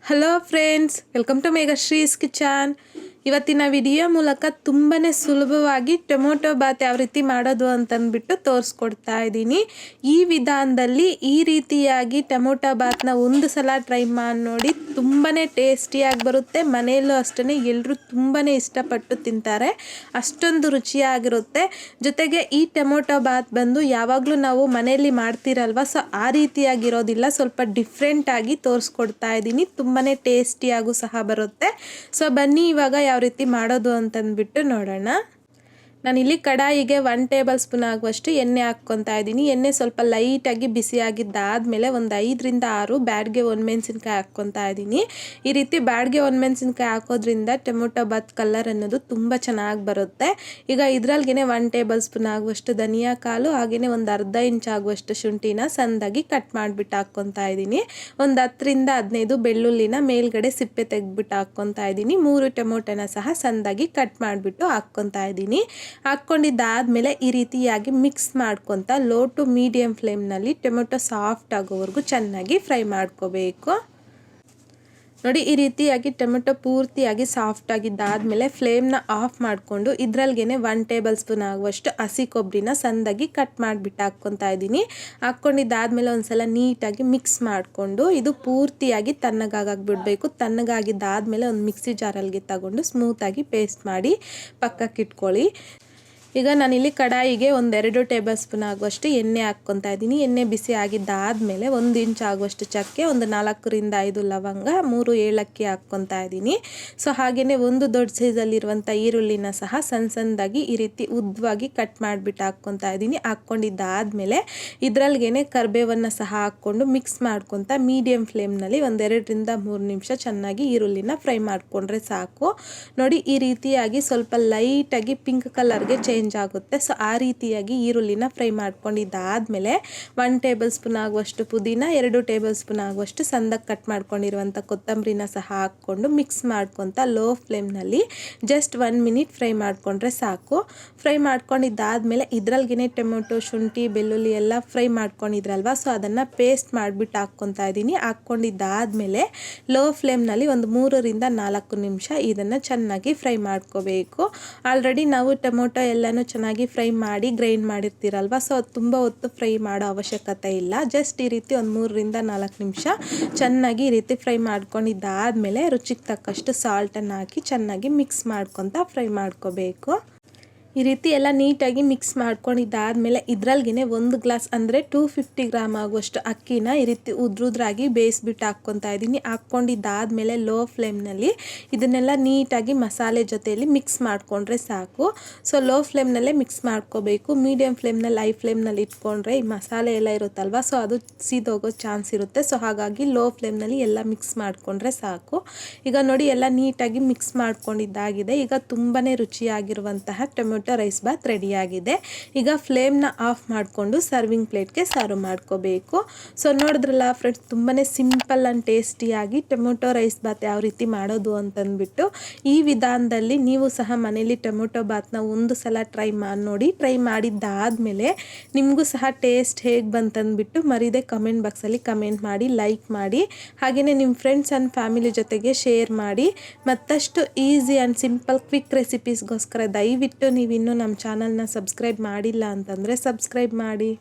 Hello friends, welcome to Meghashree's kitchen. ಇವತ್ತಿನ video ಮೂಲಕ ತುಂಬಾ ಸುಲಭವಾಗಿ ಟೊಮೊಟೊ ಬಾತ್ ಯಾವ ರೀತಿ ಮಾಡೋದು ಅಂತಂದ್ಬಿಟ್ಟು ತೋರಿಸ್ಕೊಡ್ತಾ ಇದ್ದೀನಿ. ಈ ವಿಧಾನದಲ್ಲಿ ಈ ರೀತಿಯಾಗಿ ಟೊಮೊಟೊ ಬಾತ್ನ ಒಂದು ಸಲ ಟ್ರೈ ಮಾಡಿ ನೋಡಿ. ತುಂಬಾ ಟೇಸ್ಟಿಯಾಗಿ ಬರುತ್ತೆ. ಮನೆಯಲ್ಲೂ ಅಷ್ಟೇ ಎಲ್ಲರೂ ತುಂಬಾ ಇಷ್ಟಪಟ್ಟು ತಿಂತಾರೆ. ಅಷ್ಟೊಂದು ರುಚಿಯಾಗಿರುತ್ತೆ. ಜೊತೆಗೆ ಈ ಟೊಮೊಟೊ ಬಾತ್ ಬಂದು ಯಾವಾಗಲೂ ನಾವು ಮನೆಯಲ್ಲಿ ಮಾಡ್ತೀರಲ್ವ, ಸೊ ಆ ರೀತಿಯಾಗಿರೋದಿಲ್ಲ, ಸ್ವಲ್ಪ ಡಿಫ್ರೆಂಟಾಗಿ ತೋರಿಸ್ಕೊಡ್ತಾ ಇದ್ದೀನಿ. ತುಂಬಾ ಟೇಸ್ಟಿಯಾಗೂ ಸಹ ಬರುತ್ತೆ. ಸೊ ಬನ್ನಿ ಇವಾಗ ಯಾವ ರೀತಿ ಮಾಡೋದು ಅಂತಂದ್ಬಿಟ್ಟು ನೋಡೋಣ. ನಾನಿಲ್ಲಿ ಕಡಾಯಿಗೆ 1 ಟೇಬಲ್ ಸ್ಪೂನ್ ಆಗುವಷ್ಟು ಎಣ್ಣೆ ಹಾಕ್ಕೊತಾ ಇದ್ದೀನಿ. ಎಣ್ಣೆ ಸ್ವಲ್ಪ ಲೈಟಾಗಿ ಬಿಸಿಯಾಗಿದ್ದಾದಮೇಲೆ ಒಂದು 5 ರಿಂದ 6 ಬ್ಯಾಡ್ಗೆ ಒಣಮೆಣಸಿನ್ಕಾಯಿ ಹಾಕ್ಕೊತಾ ಇದ್ದೀನಿ. ಈ ರೀತಿ ಬ್ಯಾಡ್ಗೆ ಒಣಮೆಣಸಿನ್ಕಾಯಿ ಹಾಕೋದ್ರಿಂದ ಟೊಮೊಟೊ ಬಾತ್ ಕಲರ್ ಅನ್ನೋದು ತುಂಬ ಚೆನ್ನಾಗಿ ಬರುತ್ತೆ. ಈಗ ಇದರಲ್ಲಿಗೆ 1 ಟೇಬಲ್ ಸ್ಪೂನ್ ಆಗುವಷ್ಟು ಧನಿಯಾ ಕಾಳು, ಹಾಗೆಯೇ ಒಂದು ಅರ್ಧ ಇಂಚ್ ಆಗುವಷ್ಟು ಶುಂಠಿನ ಸಣ್ಣದಾಗಿ ಕಟ್ ಮಾಡಿಬಿಟ್ಟು ಹಾಕ್ಕೊತಾ ಇದ್ದೀನಿ. ಒಂದು 10 ರಿಂದ 15 ಬೆಳ್ಳುಳ್ಳಿನ ಮೇಲ್ಗಡೆ ಸಿಪ್ಪೆ ತೆಗೆದ್ಬಿಟ್ಟು ಹಾಕ್ಕೊತಾ ಇದ್ದೀನಿ. 3 ಟೊಮೊಟೊನ ಸಹ ಸಣ್ಣದಾಗಿ ಕಟ್ ಮಾಡಿಬಿಟ್ಟು ಹಾಕ್ಕೊತಾ ಇದ್ದೀನಿ. ಹಾಕ್ಕೊಂಡಿದ್ದಾದಮೇಲೆ ಈ ರೀತಿಯಾಗಿ ಮಿಕ್ಸ್ ಮಾಡ್ಕೊತ ಲೋ ಟು ಮೀಡಿಯಂ ಫ್ಲೇಮ್ನಲ್ಲಿ ಟೊಮೆಟೊ ಸಾಫ್ಟ್ ಆಗೋವರೆಗೂ ಚೆನ್ನಾಗಿ ಫ್ರೈ ಮಾಡ್ಕೋಬೇಕು. ನೋಡಿ, ಈ ರೀತಿಯಾಗಿ ಟೊಮೆಟೊ ಪೂರ್ತಿಯಾಗಿ ಸಾಫ್ಟ್ ಆಗಿದ್ದಾದಮೇಲೆ ಫ್ಲೇಮ್ನ ಆಫ್ ಮಾಡಿಕೊಂಡು ಇದರಲ್ಲಿಗೆ 1 ಟೇಬಲ್ ಸ್ಪೂನ್ ಆಗುವಷ್ಟು ಹಸಿ ಕೊಬ್ಬರಿನ ಸಣ್ಣದಾಗಿ ಕಟ್ ಮಾಡಿಬಿಟ್ಟು ಹಾಕ್ಕೊತಾ ಇದ್ದೀನಿ. ಹಾಕ್ಕೊಂಡಿದ್ದಾದಮೇಲೆ ಒಂದ್ಸಲ ನೀಟಾಗಿ ಮಿಕ್ಸ್ ಮಾಡಿಕೊಂಡು ಇದು ಪೂರ್ತಿಯಾಗಿ ತಣ್ಣಗಾಗಬಿಡಬೇಕು. ತಣ್ಣಗಾಗಿದ್ದಾದಮೇಲೆ ಒಂದು ಮಿಕ್ಸಿ ಜಾರಲ್ಲಿಗೆ ತಗೊಂಡು ಸ್ಮೂತಾಗಿ ಪೇಸ್ಟ್ ಮಾಡಿ ಪಕ್ಕಕ್ಕೆ ಇಟ್ಕೊಳ್ಳಿ. ಈಗ ನಾನಿಲ್ಲಿ ಕಡಾಯಿಗೆ 1-2 ಟೇಬಲ್ ಸ್ಪೂನ್ ಆಗುವಷ್ಟು ಎಣ್ಣೆ ಹಾಕ್ಕೊತಾ ಇದ್ದೀನಿ. ಎಣ್ಣೆ ಬಿಸಿ ಆಗಿದ್ದಾದಮೇಲೆ 1 ಇಂಚ್ ಆಗುವಷ್ಟು ಚಕ್ಕೆ, ಒಂದು 4 ರಿಂದ 5 ಲವಂಗ, 3 ಏಲಕ್ಕಿ ಹಾಕ್ಕೊತಾ ಇದ್ದೀನಿ. ಸೊ ಹಾಗೆಯೇ ಒಂದು ದೊಡ್ಡ ಸೈಜಲ್ಲಿರುವಂಥ ಈರುಳ್ಳಿನ ಸಹ ಸಣ್ಣದಾಗಿ ಈ ರೀತಿ ಉದ್ದವಾಗಿ ಕಟ್ ಮಾಡಿಬಿಟ್ಟು ಹಾಕ್ಕೊತಾ ಇದ್ದೀನಿ. ಹಾಕ್ಕೊಂಡಿದ್ದಾದಮೇಲೆ ಇದರಲ್ಲಿಗೆ ಕರಿಬೇವನ್ನು ಸಹ ಹಾಕ್ಕೊಂಡು ಮಿಕ್ಸ್ ಮಾಡ್ಕೊತಾ ಮೀಡಿಯಂ ಫ್ಲೇಮ್ನಲ್ಲಿ 1-2 ರಿಂದ 3 ನಿಮಿಷ ಚೆನ್ನಾಗಿ ಈರುಳ್ಳಿನ ಫ್ರೈ ಮಾಡಿಕೊಂಡ್ರೆ ಸಾಕು. ನೋಡಿ, ಈ ರೀತಿಯಾಗಿ ಸ್ವಲ್ಪ ಲೈಟಾಗಿ ಪಿಂಕ್ ಕಲರ್ಗೆ ಚೇಂಜ್ ಆಗುತ್ತೆ. ಸೊ ಆ ರೀತಿಯಾಗಿ ಈರುಳ್ಳಿನ ಫ್ರೈ ಮಾಡ್ಕೊಂಡಿದ್ದಾದಮೇಲೆ 1 ಟೇಬಲ್ ಸ್ಪೂನ್ ಆಗುವಷ್ಟು ಪುದೀನ, 2 ಟೇಬಲ್ ಸ್ಪೂನ್ ಆಗುವಷ್ಟು ಸಣ್ಣದಾಗಿ ಕಟ್ ಮಾಡ್ಕೊಂಡಿರುವಂಥ ಕೊತ್ತಂಬರಿನ ಸಹ ಹಾಕ್ಕೊಂಡು ಮಿಕ್ಸ್ ಮಾಡ್ಕೊತ ಲೋ ಫ್ಲೇಮ್ನಲ್ಲಿ ಜಸ್ಟ್ 1 ಮಿನಿಟ್ ಫ್ರೈ ಮಾಡಿಕೊಂಡ್ರೆ ಸಾಕು. ಫ್ರೈ ಮಾಡ್ಕೊಂಡಿದ್ದಾದಮೇಲೆ ಇದರಲ್ಲಿಗೆ ಟೊಮೆಟೊ, ಶುಂಠಿ, ಬೆಳ್ಳುಳ್ಳಿ ಎಲ್ಲ ಫ್ರೈ ಮಾಡ್ಕೊಂಡಿದ್ರಲ್ವ, ಸೊ ಅದನ್ನು ಪೇಸ್ಟ್ ಮಾಡಿಬಿಟ್ಟು ಹಾಕ್ಕೊತಾ ಇದ್ದೀನಿ. ಹಾಕ್ಕೊಂಡಿದ್ದಾದಮೇಲೆ ಲೋ ಫ್ಲೇಮ್ನಲ್ಲಿ ಒಂದು 3 ರಿಂದ 4 ನಿಮಿಷ ಇದನ್ನು ಚೆನ್ನಾಗಿ ಫ್ರೈ ಮಾಡ್ಕೋಬೇಕು. ಆಲ್ರೆಡಿ ನಾವು ಟೊಮೊಟೊ ಎಲ್ಲನೂ ಚೆನ್ನಾಗಿ ಫ್ರೈ ಮಾಡಿ ಗ್ರೈಂಡ್ ಮಾಡಿರ್ತೀರಲ್ವ, ಸೊ ತುಂಬ ಹೊತ್ತು ಫ್ರೈ ಮಾಡೋ ಅವಶ್ಯಕತೆ ಇಲ್ಲ. ಜಸ್ಟ್ ಈ ರೀತಿ ಒಂದು 3 ರಿಂದ 4 ನಿಮಿಷ ಚೆನ್ನಾಗಿ ಈ ರೀತಿ ಫ್ರೈ ಮಾಡ್ಕೊಂಡಿದ್ದಾದಮೇಲೆ ರುಚಿಗೆ ತಕ್ಕಷ್ಟು ಸಾಲ್ಟನ್ನು ಹಾಕಿ ಚೆನ್ನಾಗಿ ಮಿಕ್ಸ್ ಮಾಡ್ಕೊತ ಫ್ರೈ ಮಾಡ್ಕೋಬೇಕು. ಈ ರೀತಿ ಎಲ್ಲ ನೀಟಾಗಿ ಮಿಕ್ಸ್ ಮಾಡ್ಕೊಂಡಿದ್ದಾದಮೇಲೆ ಇದರಲ್ಲಿಗೆ 1 ಗ್ಲಾಸ್ ಅಂದರೆ 250 ಗ್ರಾಮ್ ಆಗುವಷ್ಟು ಅಕ್ಕಿನ ಈ ರೀತಿ ಉದ್ರಾಗಿ ಬೇಯಿಸ್ಬಿಟ್ಟು ಹಾಕ್ಕೊತಾ ಇದ್ದೀನಿ. ಹಾಕ್ಕೊಂಡಿದ್ದಾದಮೇಲೆ ಲೋ ಫ್ಲೇಮ್ನಲ್ಲಿ ಇದನ್ನೆಲ್ಲ ನೀಟಾಗಿ ಮಸಾಲೆ ಜೊತೆಯಲ್ಲಿ ಮಿಕ್ಸ್ ಮಾಡಿಕೊಂಡ್ರೆ ಸಾಕು. ಸೊ ಲೋ ಫ್ಲೇಮ್ನಲ್ಲೇ ಮಿಕ್ಸ್ ಮಾಡ್ಕೋಬೇಕು. ಮೀಡಿಯಂ ಫ್ಲೇಮ್ನಲ್ಲಿ, ಹೈ ಫ್ಲೇಮ್ನಲ್ಲಿ ಇಟ್ಕೊಂಡ್ರೆ ಈ ಮಸಾಲೆ ಎಲ್ಲ ಇರುತ್ತಲ್ವ, ಸೊ ಅದು ಸೀದೋಗೋ ಚಾನ್ಸ್ ಇರುತ್ತೆ. ಸೊ ಹಾಗಾಗಿ ಲೋ ಫ್ಲೇಮ್ನಲ್ಲಿ ಎಲ್ಲ ಮಿಕ್ಸ್ ಮಾಡಿಕೊಂಡ್ರೆ ಸಾಕು. ಈಗ ನೋಡಿ, ಎಲ್ಲ ನೀಟಾಗಿ ಮಿಕ್ಸ್ ಮಾಡ್ಕೊಂಡಿದ್ದಾಗಿದೆ. ಈಗ ತುಂಬಾ ರುಚಿಯಾಗಿರುವಂತಹ ಟೊಮೆಟೊ ರೈಸ್ ಬಾತ್ ರೆಡಿಯಾಗಿದೆ. ಈಗ ಫ್ಲೇಮ್ನ ಆಫ್ ಮಾಡಿಕೊಂಡು ಸರ್ವಿಂಗ್ ಪ್ಲೇಟ್ಗೆ ಸರ್ವ್ ಮಾಡ್ಕೋಬೇಕು. ಸೊ ನೋಡಿದ್ರಲ್ಲ ಫ್ರೆಂಡ್ಸ್, ತುಂಬಾ ಸಿಂಪಲ್ ಆ್ಯಂಡ್ ಟೇಸ್ಟಿಯಾಗಿ ಟೊಮೊಟೊ ರೈಸ್ ಬಾತ್ ಯಾವ ರೀತಿ ಮಾಡೋದು ಅಂತಂದ್ಬಿಟ್ಟು ಈ ವಿಧಾನದಲ್ಲಿ ನೀವು ಸಹ ಮನೇಲಿ ಟೊಮೊಟೊ ಬಾತ್ನ ಒಂದು ಸಲ ಟ್ರೈ ಮಾಡಿ ನೋಡಿ. ಟ್ರೈ ಮಾಡಿದ್ದಾದಮೇಲೆ ನಿಮಗೂ ಸಹ ಟೇಸ್ಟ್ ಹೇಗೆ ಬಂತಂದ್ಬಿಟ್ಟು ಮರೀದೆ ಕಮೆಂಟ್ ಬಾಕ್ಸಲ್ಲಿ ಕಮೆಂಟ್ ಮಾಡಿ, ಲೈಕ್ ಮಾಡಿ, ಹಾಗೆಯೇ ನಿಮ್ಮ ಫ್ರೆಂಡ್ಸ್ ಆ್ಯಂಡ್ ಫ್ಯಾಮಿಲಿ ಜೊತೆಗೆ ಶೇರ್ ಮಾಡಿ. ಮತ್ತಷ್ಟು ಈಸಿ ಆ್ಯಂಡ್ ಸಿಂಪಲ್ ಕ್ವಿಕ್ ರೆಸಿಪೀಸ್ಗೋಸ್ಕರ ದಯವಿಟ್ಟು ನೀವಿನ್ನೂ ನಮ್ಮ ಚಾನಲ್ನ ಸಬ್ಸ್ಕ್ರೈಬ್ ಮಾಡಿಲ್ಲ ಅಂತಂದರೆ ಸಬ್ಸ್ಕ್ರೈಬ್ ಮಾಡಿ.